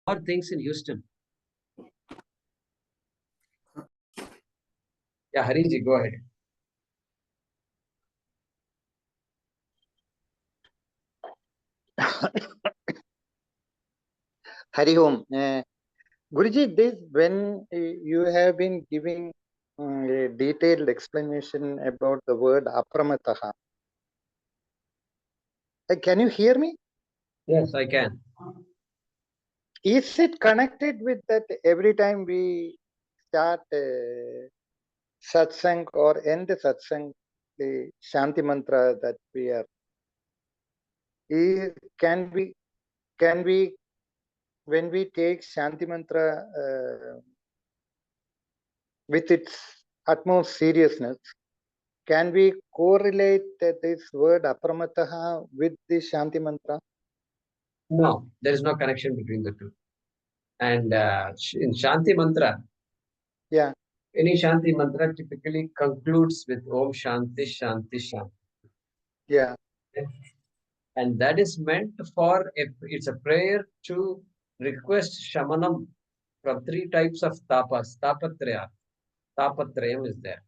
Or things in Houston. Yeah, Hariji, go ahead. Hari Om. Guruji, this when you have been giving a detailed explanation about the word apramataha. Can you hear me? Yes, I can. Is it connected with that every time we start satsang or end the satsang, the Shanti mantra that we are? Can we when we take Shanti mantra with its utmost seriousness, can we correlate this word apramataha with the Shanti mantra? No, there is no connection between the two. And in Shanti mantra, Yeah. any Shanti mantra typically concludes with Om Shanti Shanti Shanti. Yeah. And that is meant for, it's a prayer to request Shamanam from 3 types of tapas. Tapatraya. Tapatrayam is there.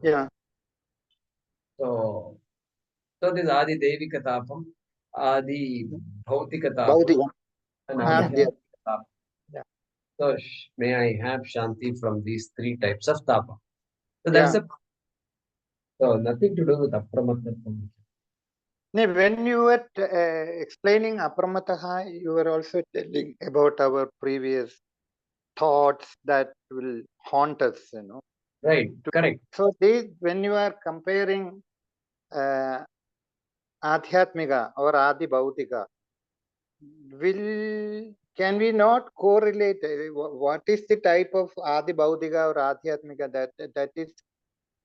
Yeah. So this Adi Devika Tapam, Adi Bhautika Tapam, Bhautika. and Yeah. Adi Tapam. Yeah. So may I have Shanti from these 3 types of tapa. So Yeah. that's so nothing to do with Apramattvam. When you were explaining apramataha, you were also telling about our previous thoughts that will haunt us, Right, correct. So when you are comparing Adhyatmika or Adi Bhautika, can we not correlate what is the type of Adi Bhautika or Adhyatmika that is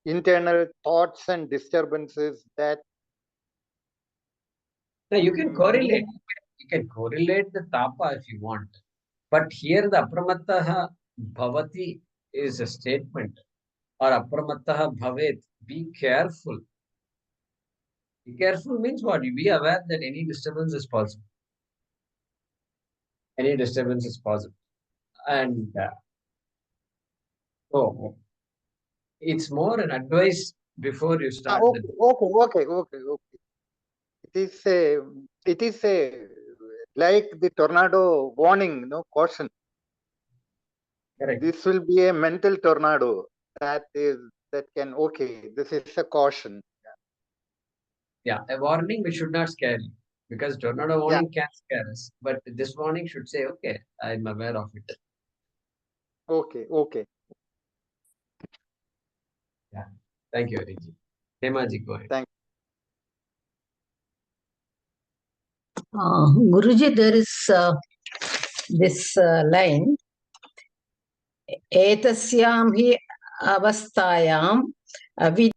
internal thoughts and disturbances that So you can correlate. You can correlate the tapa if you want. But here the apramattaha bhavati is a statement. Or apramattaha bhavet. Be careful. Be careful means what? You be aware that any disturbance is possible. Any disturbance is possible. And so it's more an advice before you start. Okay. It is a like the tornado warning, caution. Correct. This will be a mental tornado that can, this is a caution. Yeah, a warning which should not scare you, because tornado warning can scare us, but this warning should say, okay, I'm aware of it. Okay. Yeah, thank you, Ariji. Hemaji, go ahead. Thank you. Guruji, there is this line, Etasyam hi avasthayam avid.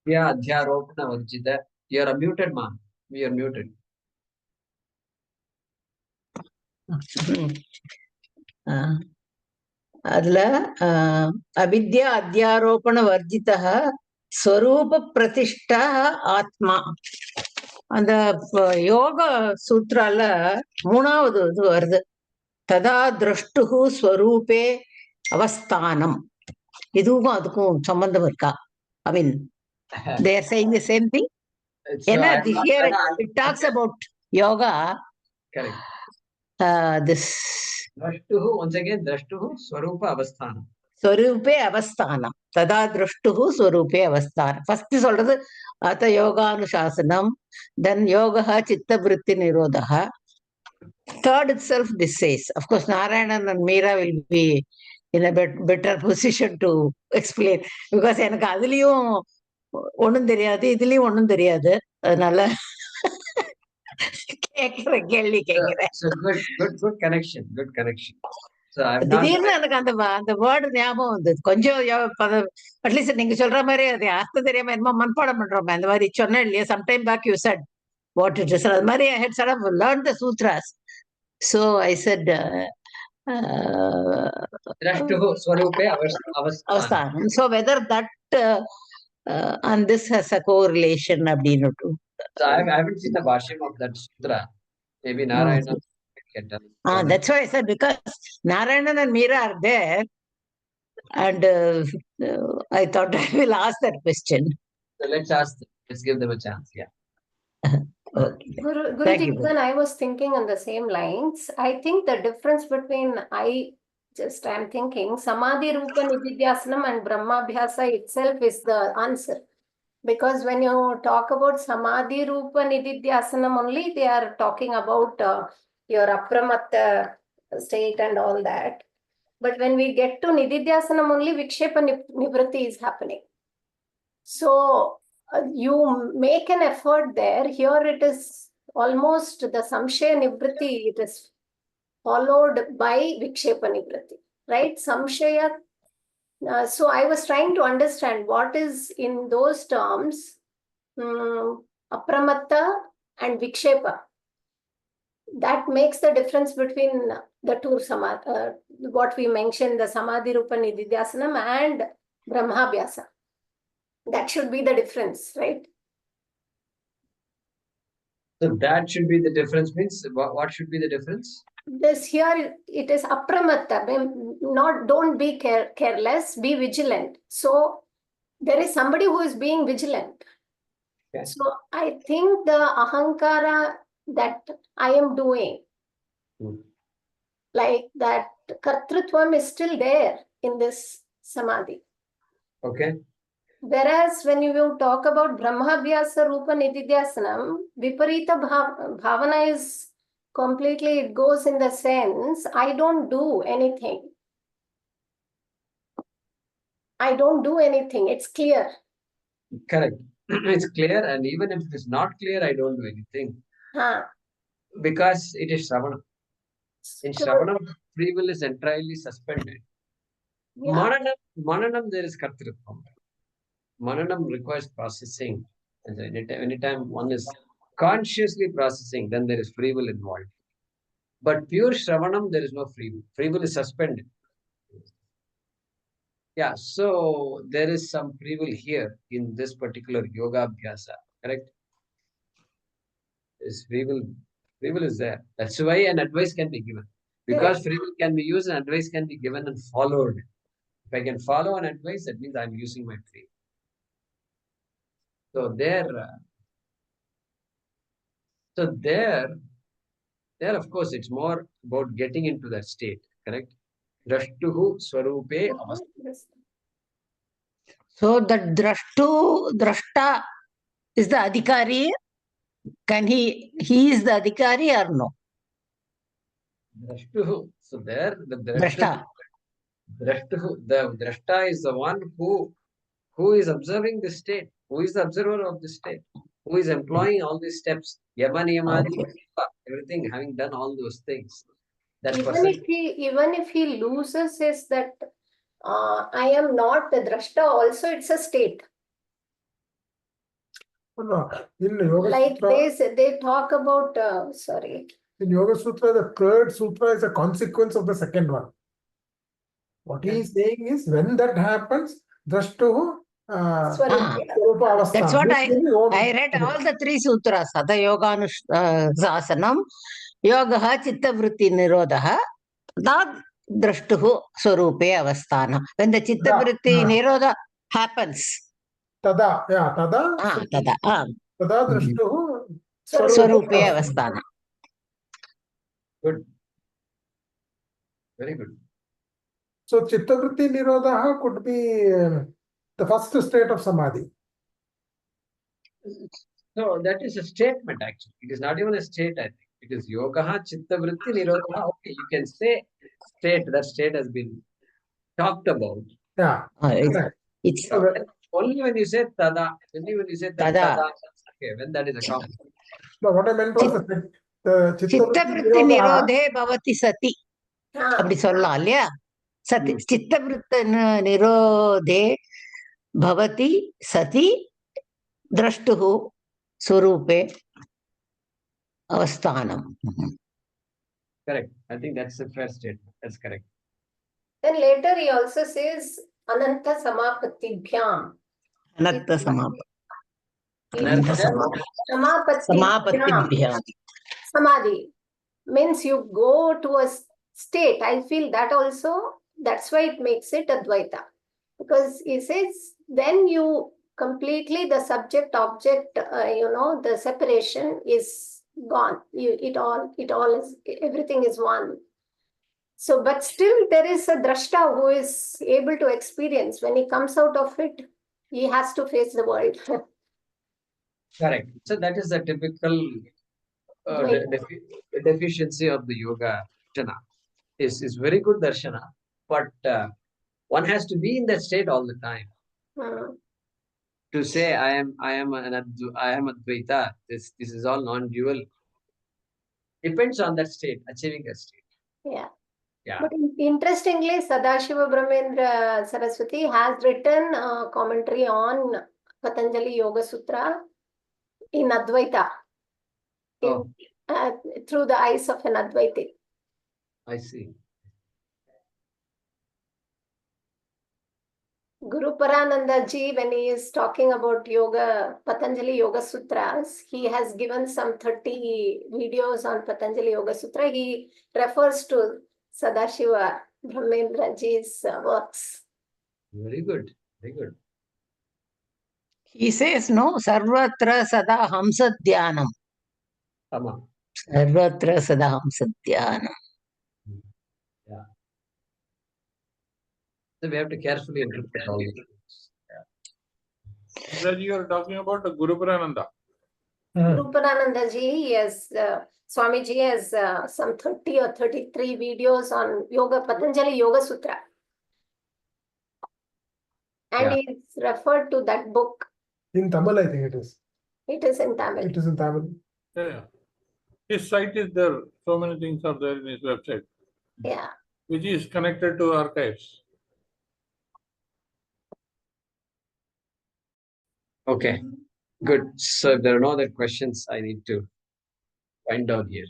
Yeah, Adhyaropana Varjita. You are muted, ma'am. We are muted. அதுல அவித்யா அத்தியாரோபண வர்ஜித ஸ்வரூப பிரதிஷ்டா ஆத்மா. அந்த யோக சூத்ரால 3வது இது வருது, ததா திரஷ்டுஹு ஸ்வரூபே அவஸ்தானம். இதுவும் அதுக்கும் சம்பந்தம் இருக்கா? I mean, they are saying the same thing. Here it talks about yoga. Correct. This drashtuhu, once again, drashtuhu swarupa avasthanam. Swarupe avasthanam. Tada drashtuhu swarupe avasthanam. First சொல்றது அத யோகானுசாசனம், then yogaha chitta vritti nirodha. Third itself this says. Of course, Narayanan and Meera will be in a better position to explain, because எனக்கு அதுலயும் ஒண்ணும் தெரியாது, இதுலயும் ஒண்ணும் தெரியாது. அதனால கேக்குறேன், கேள்வி கேக்குறேன். So good connection. So திடீர்னு எனக்கு அந்த வேர்டு ஞாபகம் வந்தது. கொஞ்சம் அட்லீஸ்ட் நீங்க சொல்ற மாதிரி அது அர்த்தம் தெரியாம என்னமோ மனப்பாடம் பண்றோமே, அந்த மாதிரி சொன்னேன் இல்லையா? sometime back you said what it is. அது மாதிரி I had sort of learned the sutras. So I said drashtuhu swarupe avasthanam. So whether that and this has a correlation அப்படின்னு. So I haven't seen the Bhaashyam of that sutra. Maybe Narayana can tell. That's why I said, because Narayanan and Meera are there, and I thought I will ask that question. So let's ask them. Let's give them a chance. Yeah. Okay. Guruji, Thank you. even I was thinking on the same lines. I think the difference between I'm thinking Samadhi Rupa Nididhyasanam and Brahmabhyasa itself is the answer. Because when you talk about Samadhi Rupa Nididhyasanam only, they are talking about your Apramatta state and all that. But when we get to Nididhyasanam only, Vikshepa Nivritti is happening. So you make an effort there. Here it is almost the Samshaya Nivritti, it is followed by Vikshepa Nivritti, right? Samshaya. So I was trying to understand what is in those terms, Apramatta and Vikshepa. That makes the difference between the two what we mentioned, the Samadhi Rupa Nididhyasanam and Brahmabhyasa. That should be the difference, right? So that should be the difference. Means what should be the difference? This here, it is apramatta. Don't be careless, be vigilant. So there is somebody who is being vigilant. Okay. So I think the ahankara that I am doing, like that kartrutvam is still there in this samadhi. Okay. Whereas when you talk about Brahmabhyasa Rupa Nididhyasanam, Viparita Bhavana is completely, it goes in the sense, I don't do anything. I don't do anything. It's clear. Correct. It's clear, and even if it is not clear, I don't do anything. Because it is Shravana. In Shravana, free will is entirely suspended. Yeah. Mananam, there is Kartrutvam. Mananam requires processing. And anytime one is consciously processing, then there is free will involved. But pure Shravanam, there is no free will. Free will is suspended. Yeah, so there is some free will here in this particular yoga abhyasa, correct? Is free will is there. That's why an advice can be given. Because free will can be used, and advice can be given and followed. If I can follow an advice, that means I'm using my free will. So there, of course, it's more about getting into that state, correct? Drashtuhu swarupe avastha. So the drashta is the adhikari. Can he is the adhikari or no? Drashtuhu. So there, the Drashta. The drashta is the one who is observing the state, who is the observer of the state, who is employing all these steps, yama niyamadi, everything, having done all those things. That Even if he loses his that I am not the drashta, also it's a state. No, in Yoga Like Sutra, they talk about sorry. In Yoga Sutra, the third sutra is a consequence of the second one. What he is saying is, when that happens, drashtuhu That's what I read all the three sutras. Sada yoganusasanam, yogaha chitta vritti nirodha, tad drashtuhu swarupe avasthana. When the chitta vritti nirodha happens. Tada, yeah, tada. Tada drashtuhu swarupe avasthana. Good. Very good. So chittavritti nirodha could be the first state of samadhi. No, that is a statement actually. It is not even a state, I think. It is yogaha chittavritti nirodha. Okay, you can say state. That state has been talked about. Yeah. It's only when you say tada. Only when you say tada. Okay, when that is accomplished. No, what I meant was the chittavritti nirodhe bhavati sati. அப்படி சொல்லலாம் இல்லையா? சதி சித்தவృత్త நிரோதே பவதி சதி द्रष्टुः स्वरूपे avasthanam. Correct. I think that's the first statement. That's correct. Then later he also says ananta samapattibhyam. Ananta samapatti. Samapatti. Samadhi means you go to a state. I feel that also, that's why it makes it Advaita. Because he says, then you completely, the subject object, the separation is gone. It all is, everything is one. So, but still there is a drashta who is able to experience. When he comes out of it, he has to face the world. Correct. So that is the typical deficiency of the yoga darshana. Is very good darshana, but one has to be in that state all the time. To say I am Advaita, this is all non-dual. Depends on that state, achieving that state. Yeah. Yeah. But interestingly, Sadashiva Brahmendra Saraswati has written a commentary on Patanjali Yoga Sutra in Advaita, through the eyes of an Advaiti. I see. Guru Parananda ji, when he is talking about yoga, Patanjali Yoga Sutras, he has given some 30 videos on Patanjali Yoga Sutra. He refers to Sadashiva Brahmendra ji's works. Very good. Very good. He says, no, Sarvatra Sada Hamsa Dhyanam. Ama. Sarvatra Sada Hamsa Dhyanam. Yeah. So we have to carefully interpret all these things. That you are talking about the Guru Parananda. Guru Parananda ji, yes, Swamiji has some 30 or 33 videos on yoga, Patanjali Yoga Sutra. And he's referred to that book. In Tamil, I think it is. It is in Tamil. It is in Tamil. Yeah. His site is there. So many things are there in his website. Yeah. Which is connected to archives. Okay. Good. So if there are no other questions, I need to wind down here.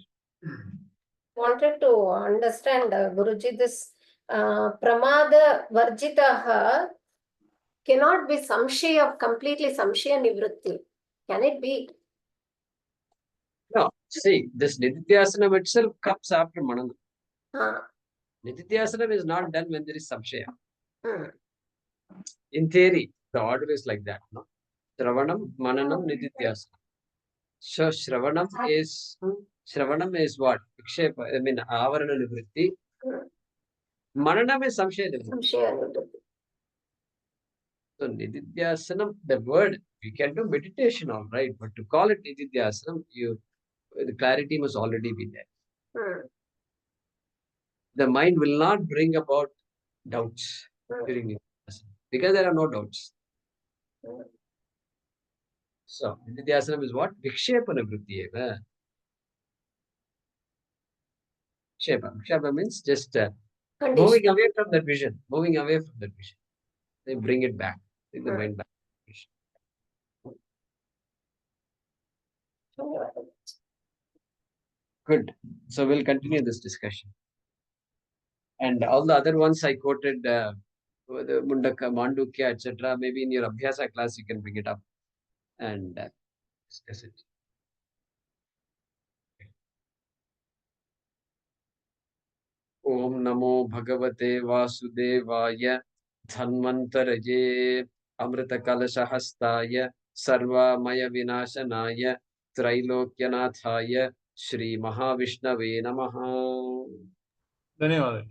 Wanted to understand, Guruji, this Pramada Varjitaha cannot be samshaya, completely samshaya nivritti. Can it be? No, see, this Nididhyasanam itself comes after Manana. Nididhyasanam is not done when there is samshaya. In theory, the order is like that. No? Shravanam, Mananam, Nididhyasanam. So Shravanam is what? Vikshepa, I mean, Avarana Nivritti. Mananam is samshaya nivritti. So Nididhyasanam, the word, we can do meditation, all right, but to call it Nididhyasanam, the clarity must already be there. The mind will not bring about doubts during Nididhyasanam because there are no doubts. So Nididhyasanam is what? Vikshepana vritti eva. Vikshepa means just moving away from that vision. They bring it back. Bring the mind back. Good. So we'll continue this discussion. And all the other ones I quoted, the Mundaka, Mandukya, etc. Maybe in your Abhyasa class you can bring it up and discuss it. Om Namo Bhagavate Vasudevaya Dhanvantaraje Amrita Kalashahastaya Sarva Maya Vinashanaya Trailokyanathaya Shri Mahavishnave Namaha. Dhanyawad.